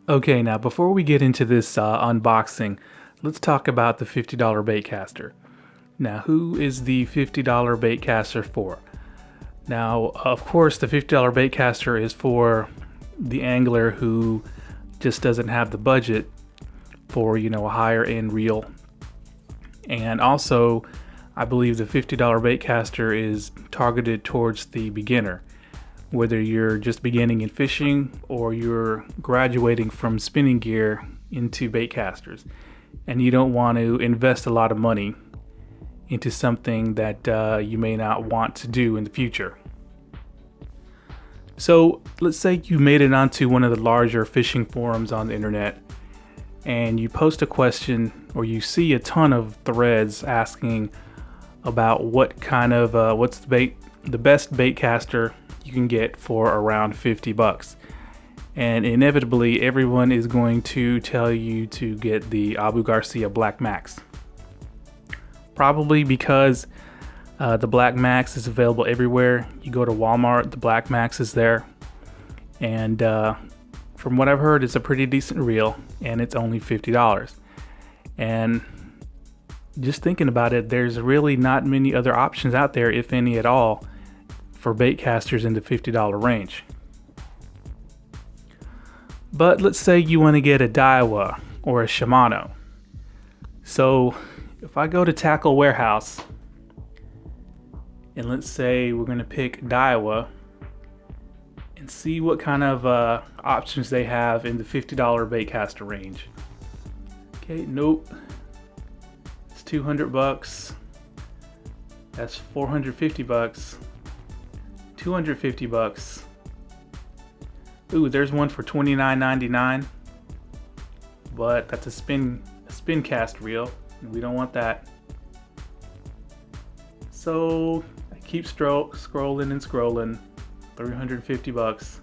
Okay, now before we get into this unboxing, let's talk about the $50 baitcaster. Now, who is the $50 baitcaster for? Now, of course, the $50 baitcaster is for the angler who just doesn't have the budget for, a higher end reel. And also, I believe the $50 baitcaster is targeted towards the beginner. Whether you're just beginning in fishing or you're graduating from spinning gear into baitcasters, and you don't want to invest a lot of money into something that you may not want to do in the future. So let's say you made it onto one of the larger fishing forums on the internet and you post a question, or you see a ton of threads asking about what kind of what's the best baitcaster you can get for around $50. And inevitably everyone is going to tell you to get the Abu Garcia Black Max. Probably because the Black Max is available everywhere. You go to Walmart, the Black Max is there. And from what I've heard, it's a pretty decent reel, and it's only $50. And just thinking about it, there's really not many other options out there, if any at all, for baitcasters in the $50 range. But let's say you want to get a DAIWA or a Shimano. So if I go to Tackle Warehouse, and let's say we're going to pick DAIWA and see what kind of options they have in the $50 baitcaster range. Okay, nope. It's $200. That's $450. $250. Ooh, there's one for $29.99, but that's a spin cast reel, and we don't want that. So I keep scrolling and scrolling. $350.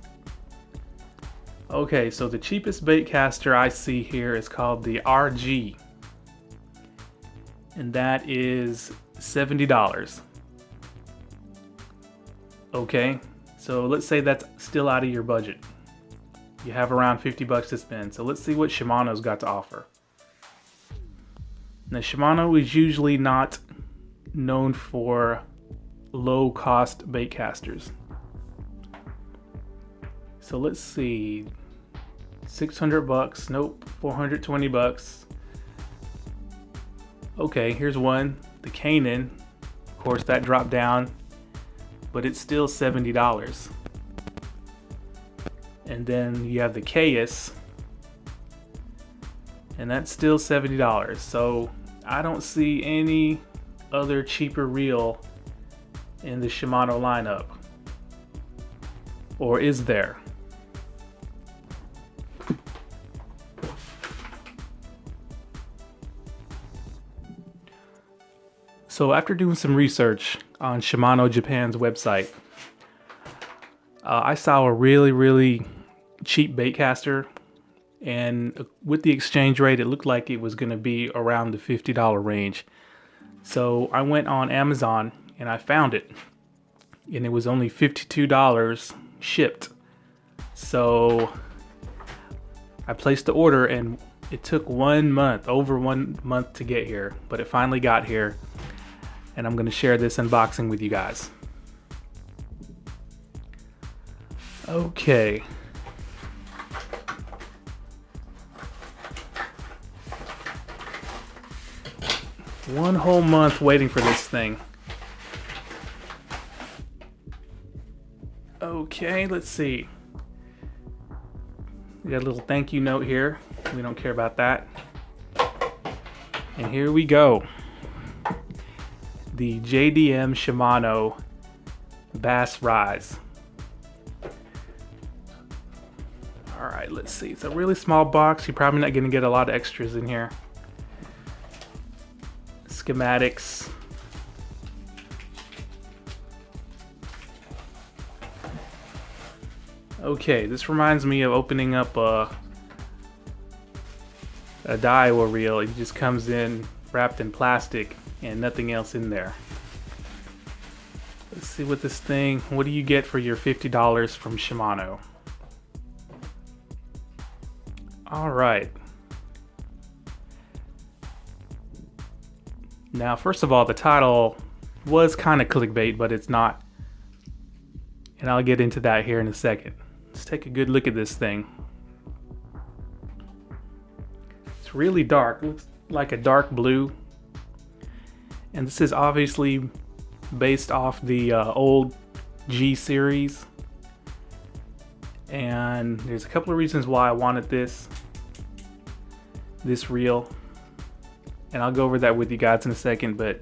Okay, so the cheapest baitcaster I see here is called the RG, and that is $70. Okay, so let's say that's still out of your budget. You have around $50 to spend. So let's see what Shimano's got to offer. Now, Shimano is usually not known for low cost baitcasters. So let's see, $600, nope, $420. Okay, here's one, the CAENAN. Of course, that dropped down, but it's still $70. And then you have the CAENAN, and that's still $70. So I don't see any other cheaper reel in the Shimano lineup. Or is there? So after doing some research on Shimano Japan's website, I saw a really cheap baitcaster, and with the exchange rate, it looked like it was going to be around the $50 range. So I went on Amazon and I found it, and it was only $52 shipped. So I placed the order, and it took over 1 month to get here, but it finally got here, and I'm going to share this unboxing with you guys. Okay. One whole month waiting for this thing. Okay, let's see. We got a little thank you note here. We don't care about that. And here we go. The JDM Shimano Bass Rise. Alright, let's see. It's a really small box. You're probably not going to get a lot of extras in here. Schematics. Okay, this reminds me of opening up a DAIWA reel. It just comes in wrapped in plastic and nothing else in there. Let's see what what do you get for your $50 from Shimano? All right. Now, first of all, the title was kind of clickbait, but it's not. And I'll get into that here in a second. Let's take a good look at this thing. It's really dark, looks like a dark blue. And this is obviously based off the old G series. And there's a couple of reasons why I wanted this reel. And I'll go over that with you guys in a second, but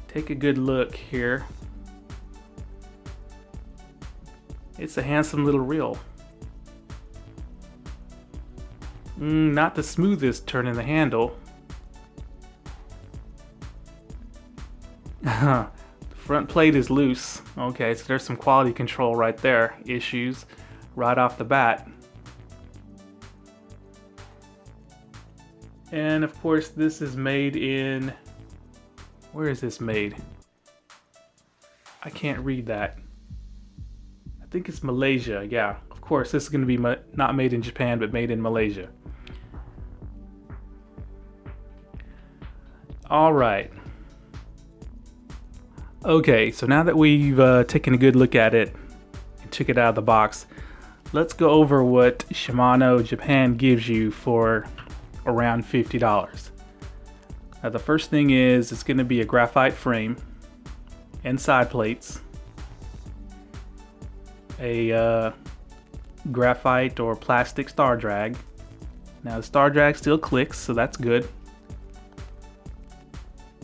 take a good look here. It's a handsome little reel. Not the smoothest turn in the handle. The front plate is loose. Okay, so there's some quality control right there. Issues right off the bat. And of course, this is made in... Where is this made? I can't read that. I think it's Malaysia. Yeah, of course, this is going to be not made in Japan, but made in Malaysia. All right. Okay, so now that we've taken a good look at it and took it out of the box, let's go over what Shimano Japan gives you for around $50. Now the first thing is it's going to be a graphite frame and side plates, a graphite or plastic star drag. Now the star drag still clicks, so that's good.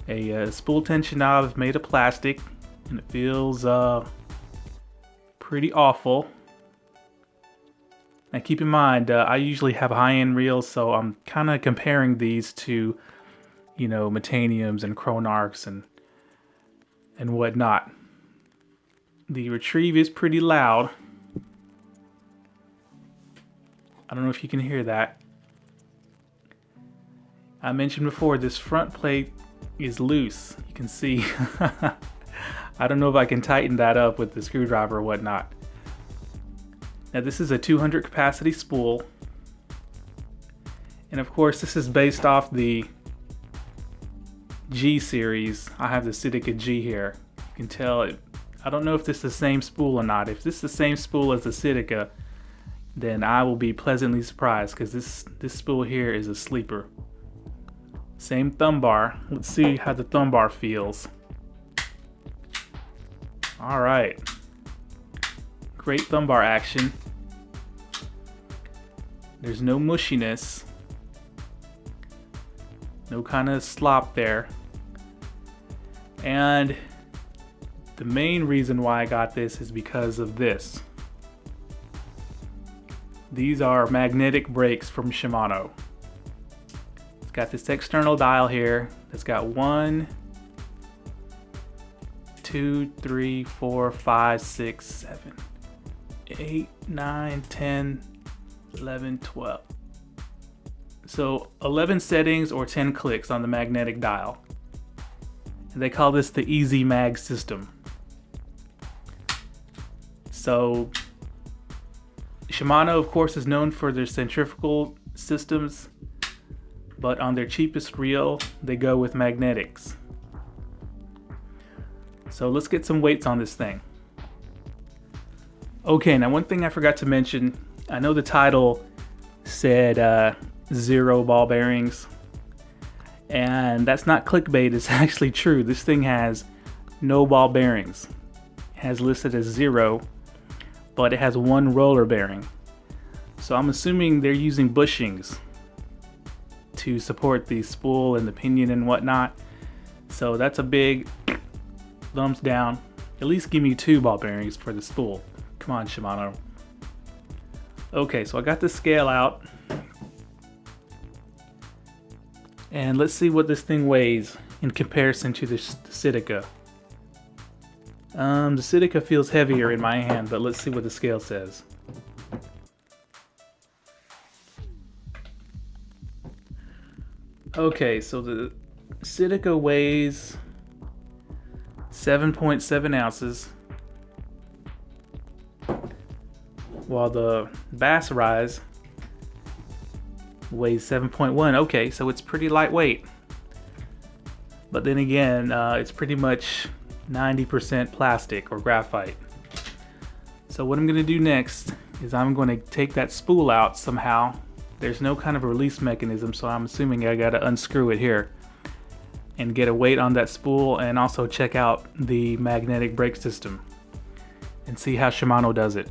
A spool tension knob made of plastic, and it feels pretty awful. Now keep in mind, I usually have high-end reels, so I'm kind of comparing these to, you know, METANIUMs and CHRONARCHs and whatnot. The retrieve is pretty loud. I don't know if you can hear that. I mentioned before, this front plate is loose. You can see. I don't know if I can tighten that up with the screwdriver or whatnot. Now this is a 200 capacity spool, and of course this is based off the G series. I have the CITICA G here. You can tell it. I don't know if this is the same spool or not. If this is the same spool as the CITICA, then I will be pleasantly surprised, because this spool here is a sleeper. Same thumb bar. Let's see how the thumb bar feels. All right. Great thumb bar action. There's no mushiness. No kind of slop there. And the main reason why I got this is because of this. These are magnetic brakes from Shimano. It's got this external dial here. It's got 1, 2, 3, 4, 5, 6, 7, 8, 9, 10, 11, 12. So 11 settings or 10 clicks on the magnetic dial. And they call this the Easy Mag system. So Shimano, of course, is known for their centrifugal systems, but on their cheapest reel, they go with magnetics. So let's get some weights on this thing. Okay, now one thing I forgot to mention, I know the title said 0 ball bearings, and that's not clickbait, it's actually true. This thing has no ball bearings. It has listed as 0, but it has 1 roller bearing. So I'm assuming they're using bushings to support the spool and the pinion and whatnot. So that's a big thumbs down. At least give me 2 ball bearings for the spool. Come on, Shimano. Okay, so I got the scale out. And let's see what this thing weighs in comparison to the CITICA. The CITICA feels heavier in my hand, but let's see what the scale says. Okay, so the CITICA weighs 7.7 ounces, while the Bass Rise Weighs 7.1. Okay, so it's pretty lightweight. But then again, it's pretty much 90% plastic or graphite. So what I'm going to do next is I'm going to take that spool out somehow. There's no kind of release mechanism, so I'm assuming I got to unscrew it here and get a weight on that spool, and also check out the magnetic brake system and see how Shimano does it.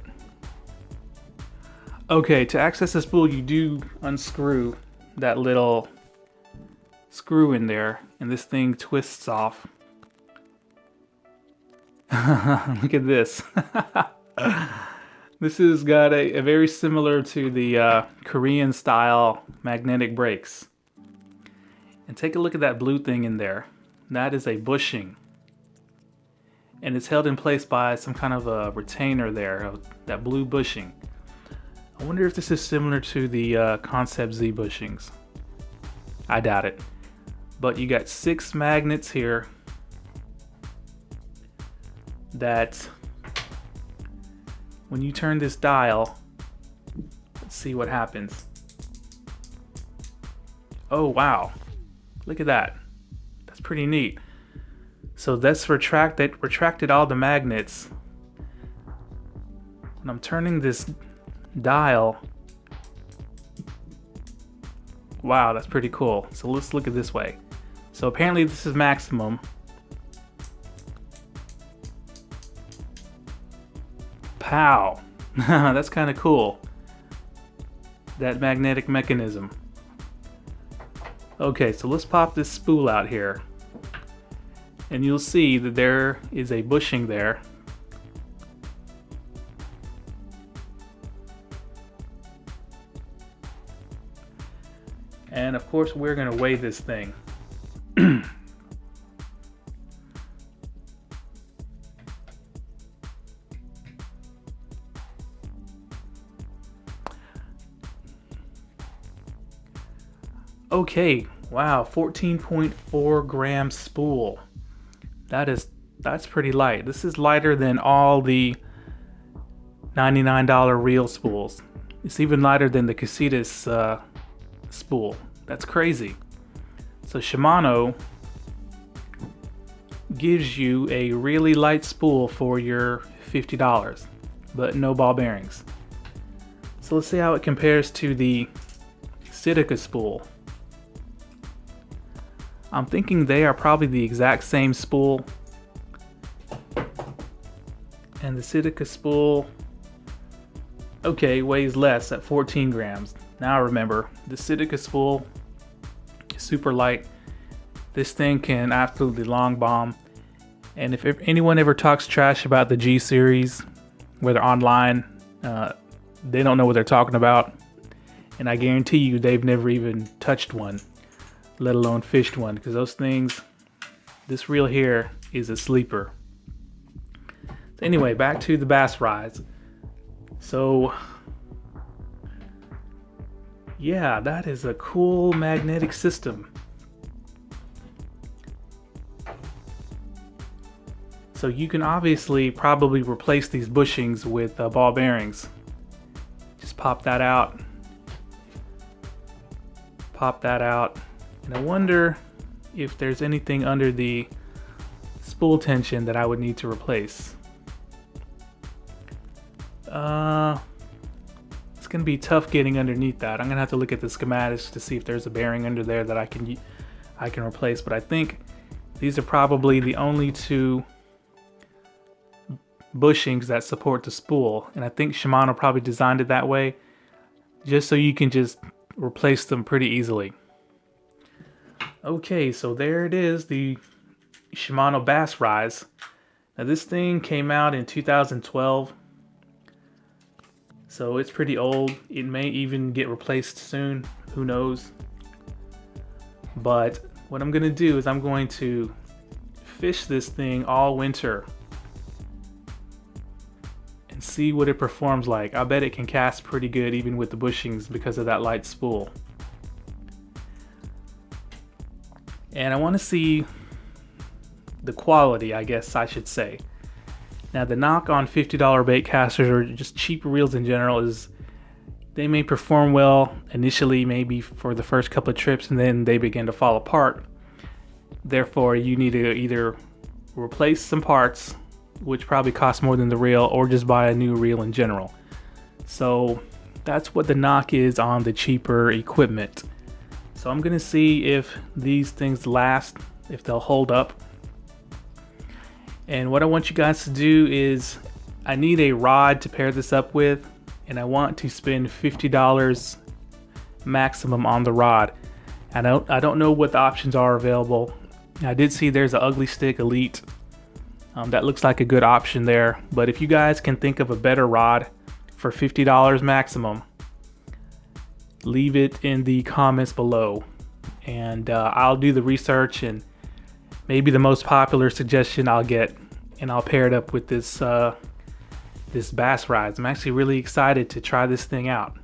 Okay, to access the spool, you do unscrew that little screw in there, and this thing twists off. Look at this. This has got a very similar to the Korean style magnetic brakes. And take a look at that blue thing in there. That is a bushing. And it's held in place by some kind of a retainer there, that blue bushing. I wonder if this is similar to the Concept Z bushings. I doubt it. But you got 6 magnets here that when you turn this dial, let's see what happens. Oh wow, look at that. That's pretty neat. So that's retracted all the magnets. When I'm turning this dial, wow, that's pretty cool. So let's look at this way. So apparently this is maximum. Pow! That's kind of cool. That magnetic mechanism. Okay, so let's pop this spool out here. And you'll see that there is a bushing there. And of course we're going to weigh this thing. Okay, wow, 14.4 gram spool. That's pretty light. This is lighter than all the $99 reel spools. It's even lighter than the CASITAS spool. That's crazy. So Shimano gives you a really light spool for your $50, but no ball bearings. So let's see how it compares to the CITICA spool. I'm thinking they are probably the exact same spool. And the CITICA spool, okay, weighs less at 14 grams. Now remember, the CITICA spool is super light. This thing can absolutely long bomb. And if anyone ever talks trash about the G series, whether online, they don't know what they're talking about. And I guarantee you they've never even touched one, let alone fished one, because those things, this reel here is a sleeper. So anyway, back to the bass rides. So yeah, that is a cool magnetic system. So you can obviously probably replace these bushings with ball bearings. Just pop that out. Pop that out. And I wonder if there's anything under the spool tension that I would need to replace. It's gonna be tough getting underneath that. I'm gonna have to look at the schematics to see if there's a bearing under there that I can replace. But I think these are probably the only 2 bushings that support the spool, and I think Shimano probably designed it that way just so you can just replace them pretty easily. Okay, so there it is, the Shimano Bass Rise. Now this thing came out in 2012, so it's pretty old. It may even get replaced soon, who knows. But what I'm gonna do is I'm going to fish this thing all winter and see what it performs like. I bet it can cast pretty good even with the bushings because of that light spool. And I want to see the quality, I guess I should say. Now the knock on $50 bait casters or just cheap reels in general is they may perform well initially, maybe for the first couple of trips, and then they begin to fall apart. Therefore, you need to either replace some parts, which probably cost more than the reel, or just buy a new reel in general. So that's what the knock is on the cheaper equipment. So I'm gonna see if these things last, if they'll hold up. And what I want you guys to do is, I need a rod to pair this up with, and I want to spend $50 maximum on the rod. And I don't know what the options are available. I did see there's an Ugly Stick Elite. That looks like a good option there. But if you guys can think of a better rod for $50 maximum, leave it in the comments below. And I'll do the research, and maybe the most popular suggestion I'll get, and I'll pair it up with this this bass rise. I'm actually really excited to try this thing out.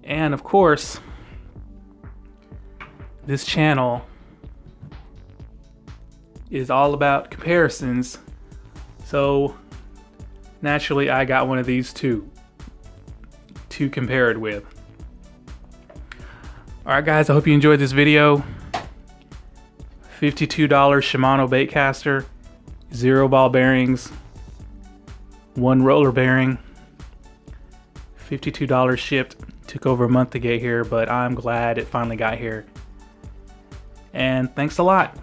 And of course, this channel is all about comparisons. So naturally I got one of these too to compare it with. Alright guys, I hope you enjoyed this video. $52 Shimano Baitcaster. 0 ball bearings, 1 roller bearing, $52 shipped. Took over a month to get here, but I'm glad it finally got here. And thanks a lot.